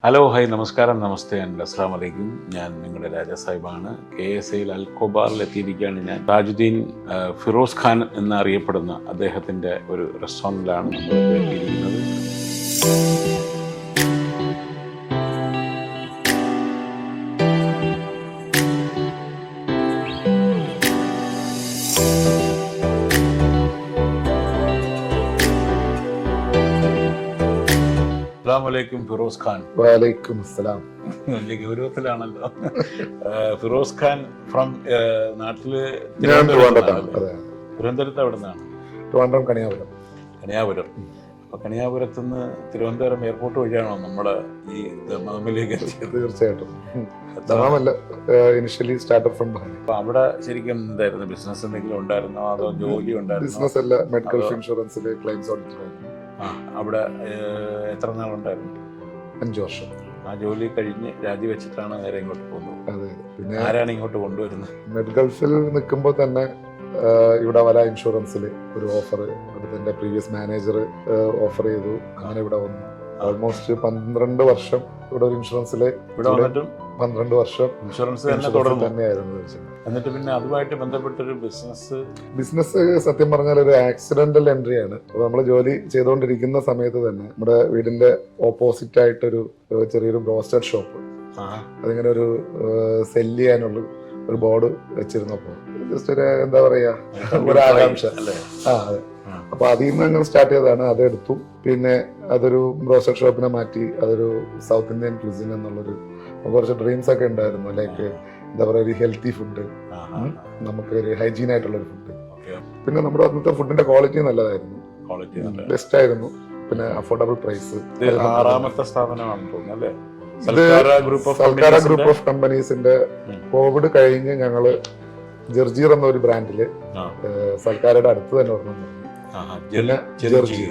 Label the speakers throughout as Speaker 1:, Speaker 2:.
Speaker 1: Hello hi നമസ്കാരം നമസ്തേ and അസ്സാം വലൈക്കും. ഞാൻ നിങ്ങളുടെ രാജാ സാഹിബാണ്. KSAയിൽ അൽക്കോബാറിൽ എത്തിയിരിക്കുകയാണ്. ഞാൻ താജുദ്ദീൻ ഫിറോസ് ഖാൻ എന്നറിയപ്പെടുന്ന അദ്ദേഹത്തിൻ്റെ ഒരു റെസ്റ്റോറൻറ്റിലാണ് നമ്മൾ എത്തിയിരിക്കുന്നത്. അസ്സലാമലൈക്കും ഫിറോസ് ഖാൻ.
Speaker 2: വലൈക്കും അസ്സലാം.
Speaker 1: വലിയ ഗൗരവത്തിലാണല്ലോ. ഫിറോസ് ഖാൻ ഫ്രം നാട്ടില് തിരുവനന്തപുരത്ത്. എവിടെ നിന്നാണ്?
Speaker 2: ട്രിവാൻഡ്രം കണിയാപുരം. അപ്പൊ
Speaker 1: കണിയാപുരത്ത് നിന്ന് തിരുവനന്തപുരം എയർപോർട്ട് വഴിയാണോ നമ്മുടെ ഈ ദമാമിലേക്ക് എത്തിയത്?
Speaker 2: തീർച്ചയായിട്ടും. ദമാമല്ല, ഇനിഷ്യലി സ്റ്റാർട്ടപ്പ് ഫ്രം ബഹ്റൈൻ.
Speaker 1: അപ്പൊ അവിടെ ശരിക്കും എന്തായിരുന്നു? ബിസിനസ് എന്തെങ്കിലും ഉണ്ടായിരുന്നോ അതോ ജോലി ഉണ്ടായിരുന്നോ?
Speaker 2: ബിസിനസ് അല്ല, മെഡിക്കൽ ഇൻഷുറൻസിലെ ക്ലെയിംസ് ഓഡിറ്റർ ആയിരുന്നു.
Speaker 1: അവിടെ എത്ര നാളുണ്ടായിരുന്നു?
Speaker 2: 5 വർഷം.
Speaker 1: ആ ജോലി കഴിഞ്ഞ് രാജിവെച്ചിട്ടാണ് നേരെ ഇങ്ങോട്ട് പോകുന്നത്.
Speaker 2: അതെ. പിന്നെ
Speaker 1: ആരാണ് ഇങ്ങോട്ട് കൊണ്ടുവരുന്നത്?
Speaker 2: മെഡ്ഗൾഫിൽ നിൽക്കുമ്പോൾ തന്നെ ഇവിടെ വല ഇൻഷുറൻസിൽ ഒരു ഓഫർ അടുത്തെ പ്രീവിയസ് മാനേജർ ഓഫർ ചെയ്തു. അങ്ങനെ ഇവിടെ വന്നു. ഓൾമോസ്റ്റ് 12 വർഷം ഇവിടെ ഒരു ഇൻഷുറൻസിൽ.
Speaker 1: ഇവിടെ വന്നിട്ടും
Speaker 2: 12 വർഷം
Speaker 1: ഇൻഷുറൻസ്
Speaker 2: തന്നെയായിരുന്നു.
Speaker 1: എന്നിട്ട് പിന്നെ അതുമായിട്ട് ബന്ധപ്പെട്ടൊരു ബിസിനസ്
Speaker 2: സത്യം പറഞ്ഞാൽ ഒരു ആക്സിഡന്റൽ എൻട്രി ആണ്. അപ്പൊ നമ്മൾ ജോലി ചെയ്തുകൊണ്ടിരിക്കുന്ന സമയത്ത് തന്നെ നമ്മുടെ വീടിന്റെ ഓപ്പോസിറ്റ് ആയിട്ടൊരു ചെറിയൊരു ബ്രോസ്റ്റഡ് ഷോപ്പ്, അതിങ്ങനെ ഒരു സെല് ചെയ്യാനുള്ള ഒരു ബോർഡ് വെച്ചിരുന്നപ്പോ ജസ്റ്റ് ഒരു എന്താ പറയാ ഒരു ആകാംക്ഷ. അതെ. അപ്പൊ അതിൽ നിന്ന് അങ്ങനെ സ്റ്റാർട്ട് ചെയ്തതാണ്. അതെടുത്തു. പിന്നെ അതൊരു ബ്രോസ്റ്റഡ് ഷോപ്പിനെ മാറ്റി അതൊരു സൗത്ത് ഇന്ത്യൻ ക്യൂസിൻ എന്നുള്ളൊരു കുറച്ച് ഡ്രീംസ് ഒക്കെ ഉണ്ടായിരുന്നു. ലൈക്ക് എന്താ പറയുക, ഒരു ഹെൽത്തി ഫുഡ്, നമുക്ക് ഒരു ഹൈജീൻ ആയിട്ടുള്ള ഒരു ഫുഡ്. പിന്നെ നമ്മുടെ അന്നത്തെ ഫുഡിന്റെ ക്വാളിറ്റി നല്ലതായിരുന്നു, ബെസ്റ്റ് ആയിരുന്നു. പിന്നെ affordable price. Salkara group of കമ്പനീസിന്റെ കോവിഡ് കഴിഞ്ഞ് ഞങ്ങള് ജർജീർ എന്ന ഒരു ബ്രാൻഡില് സൽക്കാരയുടെ അടുത്ത് തന്നെ ഒരെണ്ണം തുടങ്ങി. പിന്നെ ജർജീർ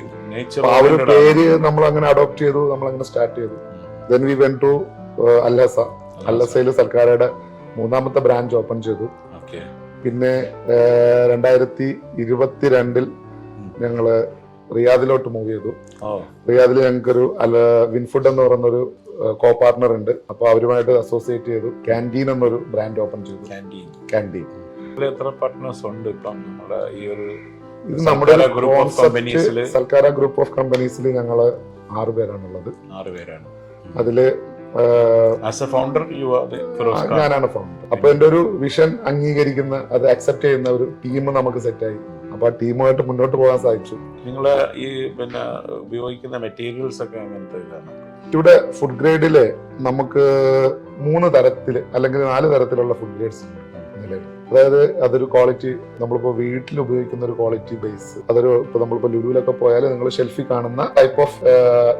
Speaker 2: ആ ഒരു പേര് നമ്മൾ അങ്ങനെ അഡോപ്റ്റ് ചെയ്തു, നമ്മൾ അങ്ങനെ സ്റ്റാർട്ട് ചെയ്തു. ദെൻ വി വെന്റ് ടു അല്ലസയിൽ സൽക്കാരയുടെ 3ാമത്തെ ബ്രാഞ്ച് ഓപ്പൺ ചെയ്തു. പിന്നെ 2022 ഞങ്ങള് റിയാദിലോട്ട് മൂവ് ചെയ്തു. റിയാദിൽ ഞങ്ങൾക്കൊരു വിൻഫുഡ് എന്ന് പറയുന്നൊരു കോ പാർട്ണർ ഉണ്ട്. അപ്പൊ അവരുമായിട്ട് അസോസിയേറ്റ് ചെയ്തു ക്യാൻറ്റീൻ എന്നൊരു ബ്രാൻഡ് ഓപ്പൺ ചെയ്തു. ക്യാൻറ്റീൻ.
Speaker 1: എത്ര പാർട്ട്നേഴ്സ് ഉണ്ട് ഇപ്പം നമ്മുടെ ഈ ഒരു?
Speaker 2: ഇത് നമ്മുടെ സൽക്കാര ഗ്രൂപ്പ് ഓഫ് കമ്പനീസിൽ ഞങ്ങള് 6 പേരാണുള്ളത്.
Speaker 1: 6 പേരാണ്.
Speaker 2: അതില് ഞാനാണ് ഫൗണ്ടർ. അപ്പൊ എന്റെ ഒരു വിഷൻ അംഗീകരിക്കുന്ന, അത് അക്സെപ്റ്റ് ചെയ്യുന്ന ഒരു ടീം നമുക്ക് സെറ്റായി. അപ്പൊ ആ ടീമുമായിട്ട് മുന്നോട്ട് പോകാൻ സാധിച്ചു.
Speaker 1: നിങ്ങള് ഈ പിന്നെ ഉപയോഗിക്കുന്ന മെറ്റീരിയൽസ് ഒക്കെ അങ്ങനത്തെ ഇതാണ്?
Speaker 2: ഇവിടെ ഫുഡ് ഗ്രേഡില് നമുക്ക് 3 തരത്തില് അല്ലെങ്കിൽ 4 തരത്തിലുള്ള ഫുഡ് ഗ്രേഡ്സ് ഉണ്ട് നിലവിൽ. അതായത് അതൊരു ക്വാളിറ്റി, നമ്മളിപ്പോ വീട്ടിൽ ഉപയോഗിക്കുന്ന ഒരു ക്വാളിറ്റി ബേസ്. അതൊരു ഇപ്പൊ നമ്മളിപ്പോ ലുലുവിലൊക്കെ പോയാൽ നിങ്ങൾ ഷെൽഫിൽ കാണുന്ന ടൈപ്പ് ഓഫ്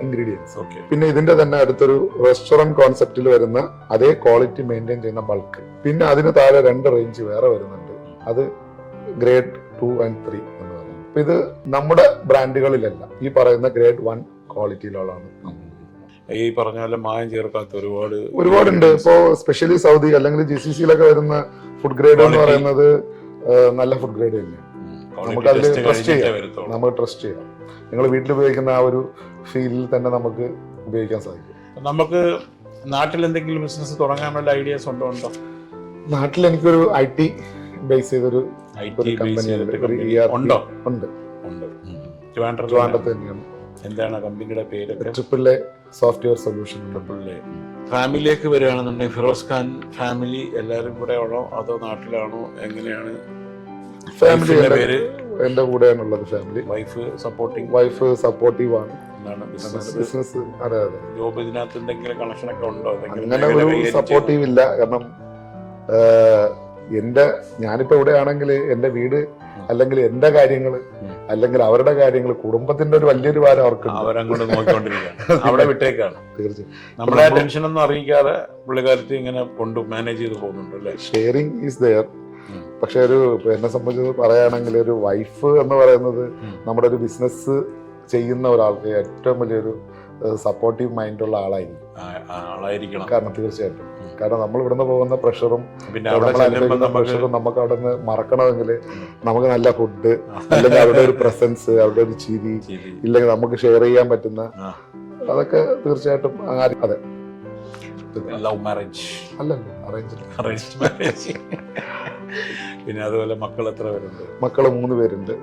Speaker 2: ഇൻഗ്രീഡിയൻസ്. പിന്നെ ഇതിന്റെ തന്നെ അടുത്തൊരു റെസ്റ്റോറന്റ് കോൺസെപ്റ്റിൽ വരുന്ന അതേ ക്വാളിറ്റി മെയിൻറ്റെയിൻ ചെയ്യുന്ന ബൾക്ക്. പിന്നെ അതിന് താഴെ 2 റേഞ്ച് വേറെ വരുന്നുണ്ട്. അത് ഗ്രേഡ് 2 and 3 എന്ന് പറയുന്നത്. അപ്പൊ ഇത് നമ്മുടെ ബ്രാൻഡുകളിലല്ല, ഈ പറയുന്ന ഗ്രേഡ് 1 ക്വാളിറ്റിയിലുള്ളതാണ്.
Speaker 1: ഈ പറഞ്ഞ പോലെ മായം ചേർക്കാത്ത
Speaker 2: ഒരുപാടുണ്ട്. ഇപ്പോ സ്പെഷ്യലി സൗദി അല്ലെങ്കിൽ GCCയിലൊക്കെ വരുന്ന ഫുഡ് ഗ്രേഡ് എന്ന് പറയുന്നത് നല്ല ഫുഡ് ഗ്രേഡ് തന്നെ. നമുക്ക് അതിൽ ട്രസ്റ്റ് ചെയ്യാം. നമുക്ക് ട്രസ്റ്റ് ചെയ്യാം. നിങ്ങൾ വീട്ടിൽ ഉപയോഗിക്കുന്ന ആ ഒരു ഫീലിൽ തന്നെ നമുക്ക് ഉപയോഗിക്കാൻ സാധിക്കും.
Speaker 1: നമുക്ക് നാട്ടിൽ എന്തെങ്കിലും ബിസിനസ് തുടങ്ങാനുള്ള ഐഡിയാസ് ഉണ്ടോ?
Speaker 2: നാട്ടിൽ എനിക്കൊരു IT ബേസ് ചെയ്തൊരു കമ്പനി ഉണ്ട്. ട്രിവാൻഡ്രത്ത് തന്നെയാണ്.
Speaker 1: എന്താണ് കമ്പനിയുടെ പേര്?
Speaker 2: AAA software solution.
Speaker 1: ഫാമിലിയിലേക്ക് വരികയാണെന്നുണ്ടെങ്കിൽ ഫിറോസ് ഖാൻ ഫാമിലി എല്ലാവരും കൂടെ ആണോ അതോ നാട്ടിലാണോ? എങ്ങനെയാണ്?
Speaker 2: ഫാമിലി എന്റെ കൂടെയാണുള്ളത്. ഫാമിലി. വൈഫ് സപ്പോർട്ടീവ് ആണ്. ബിസിനസ്. അതെ.
Speaker 1: ജോബ് ഇതിനകത്ത് എന്തെങ്കിലും കണക്ഷൻ ഒക്കെ ഉണ്ടോ?
Speaker 2: അങ്ങനെ ഒരു സപ്പോർട്ടീവ് ഇല്ല. കാരണം ഞാനിപ്പോ ഇവിടെ ആണെങ്കിൽ എന്റെ വീട് അല്ലെങ്കിൽ എന്റെ കാര്യങ്ങള് അല്ലെങ്കിൽ അവരുടെ കാര്യങ്ങൾ, കുടുംബത്തിന്റെ ഒരു വലിയൊരു ഭാരം അവർക്ക്
Speaker 1: അവരങ്ങോട്ട് നോക്കിക്കൊണ്ടിരിക്കുകയാണ്. അവിടെ വിട്ടേക്കാണ്.
Speaker 2: തീർച്ചയായും
Speaker 1: നമ്മളെ ടെൻഷൻ ഒന്നും അറിയിക്കാതെ പുള്ളിക്കാരത്തി ഇങ്ങനെ കൊണ്ട് മാനേജ് ചെയ്ത് പോകുന്നുണ്ട് അല്ലേ?
Speaker 2: Sharing is there. പക്ഷെ എന്നെ സംബന്ധിച്ച് പറയുകയാണെങ്കിൽ ഒരു വൈഫ് എന്ന് പറയുന്നത് നമ്മുടെ ഒരു ബിസിനസ് ചെയ്യുന്ന ഒരാൾക്ക് ഏറ്റവും വലിയൊരു സപ്പോർട്ടീവ് മൈൻഡുള്ള ആളായിരിക്കണം. കാരണം തീർച്ചയായിട്ടും, കാരണം നമ്മൾ ഇവിടുന്ന് പോകുന്ന പ്രഷറും പ്രഷറും നമുക്ക് അവിടെ നിന്ന് മറക്കണമെങ്കിൽ നമുക്ക് നല്ല ഫുഡ്, അല്ലെങ്കിൽ അവിടെ ഒരു പ്രസൻസ്, അവിടെ ഒരു ചിരി, ഇല്ലെങ്കിൽ നമുക്ക് ഷെയർ ചെയ്യാൻ പറ്റുന്ന, അതൊക്കെ തീർച്ചയായിട്ടും. അതെ,
Speaker 1: ലവ് മാരേജ്
Speaker 2: അല്ലല്ലോ, അറേഞ്ച്.
Speaker 1: Arrange marriage. പിന്നെ അതുപോലെ മക്കൾ എത്ര പേരുണ്ട്?
Speaker 2: മക്കള് 3 പേരുണ്ട്.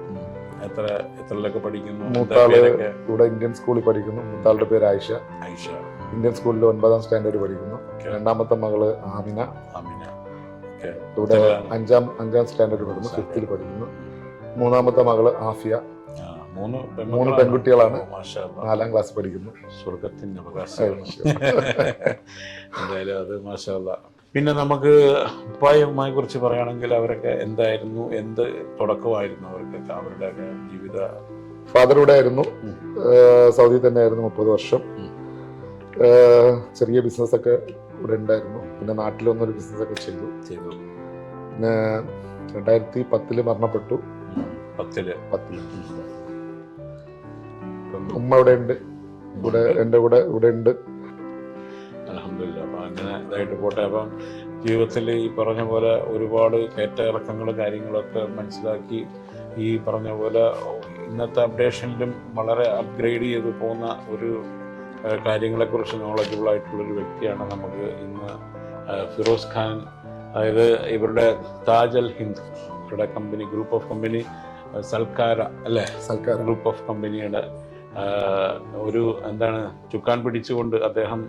Speaker 1: എത്രയിലൊക്കെ പഠിക്കുന്നു?
Speaker 2: മൂത്താള് ഇവിടെ ഇന്ത്യൻ സ്കൂളിൽ പഠിക്കുന്നു. മൂത്താളുടെ പേര് ആയിഷ.
Speaker 1: ആയിഷ
Speaker 2: ഇന്ത്യൻ സ്കൂളിൽ 9ാം സ്റ്റാൻഡേർഡ് പഠിക്കുന്നു. രണ്ടാമത്തെ മകള് ആമിന. ഇവിടെ അഞ്ചാം സ്റ്റാൻഡേർഡ് പഠിക്കുന്നു, 5th പഠിക്കുന്നു. മൂന്നാമത്തെ മകള് ആഫിയ. 3 പെൺകുട്ടികളാണ്. 4ാം ക്ലാസ് പഠിക്കുന്നു.
Speaker 1: സ്വർഗത്തിന്റെ അവകാശം. എന്തായാലും അത് മാഷാ അല്ലാ. പിന്നെ നമുക്ക് ഉപ്പായുമായി കുറിച്ച് പറയുകയാണെങ്കിൽ അവരൊക്കെ എന്തായിരുന്നു, എന്ത് തുടക്കമായിരുന്നു അവർക്കൊക്കെ അവരുടെ ജീവിത?
Speaker 2: ഫാദർ ഇവിടെ ആയിരുന്നു, സൗദി തന്നെ ആയിരുന്നു 30 വർഷം. ചെറിയ ബിസിനസ്സൊക്കെ ഇവിടെ ഉണ്ടായിരുന്നു. പിന്നെ നാട്ടിലൊന്നൊരു ബിസിനസ്സൊക്കെ ചെയ്തു. പിന്നെ 2010 മരണപ്പെട്ടു. 10. ഉമ്മ ഇവിടെ ഉണ്ട്, എൻ്റെ കൂടെ ഇവിടെ ഉണ്ട്.
Speaker 1: അൽഹംദുലില്ലാ. അപ്പം അങ്ങനെ ഇതായിട്ട് പോട്ടെ. അപ്പം ജീവിതത്തിൽ ഈ പറഞ്ഞ പോലെ ഒരുപാട് കയറ്റയിറക്കങ്ങൾ കാര്യങ്ങളൊക്കെ മനസ്സിലാക്കി ഈ പറഞ്ഞ പോലെ ഇന്നത്തെ അപ്ഡേഷനിലും വളരെ അപ്ഗ്രേഡ് ചെയ്ത് പോകുന്ന ഒരു കാര്യങ്ങളെക്കുറിച്ച് നോളജബിൾ ആയിട്ടുള്ളൊരു വ്യക്തിയാണ് നമുക്ക് ഇന്ന് ഫിറോസ് ഖാൻ. അതായത് ഇവരുടെ താജ് അൽ ഹിന്ദ് ഇവരുടെ കമ്പനി, ഗ്രൂപ്പ് ഓഫ് കമ്പനി, സൽക്കാര അല്ലേ,
Speaker 2: സൽക്കാര
Speaker 1: ഗ്രൂപ്പ് ഓഫ് കമ്പനിയുടെ ഒരു എന്താണ് ചുക്കാൻ പിടിച്ചുകൊണ്ട് അദ്ദേഹം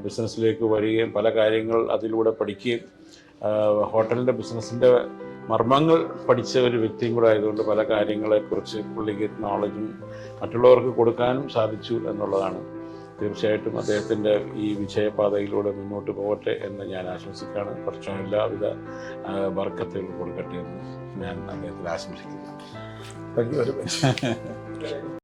Speaker 1: ബിസിനസ്സിലേക്ക് വരികയും പല കാര്യങ്ങൾ അതിലൂടെ പഠിക്കുകയും ഹോട്ടലിൻ്റെ ബിസിനസ്സിൻ്റെ മർമ്മങ്ങൾ പഠിച്ച ഒരു വ്യക്തിയും കൂടെ ആയതുകൊണ്ട് പല കാര്യങ്ങളെക്കുറിച്ച് പുള്ളിക്ക് നോളജും മറ്റുള്ളവർക്ക് കൊടുക്കാനും സാധിച്ചു എന്നുള്ളതാണ്. തീർച്ചയായിട്ടും അദ്ദേഹത്തിൻ്റെ ഈ വിജയപാതയിലൂടെ മുന്നോട്ട് പോകട്ടെ എന്ന് ഞാൻ ആശംസിക്കുകയാണ്. കുറച്ചും എല്ലാവിധ ബർക്കത്തുകൾ കൊടുക്കട്ടെ എന്ന് ഞാൻ അദ്ദേഹത്തിൽ ആശംസിക്കുന്നു.
Speaker 2: Thank you very much.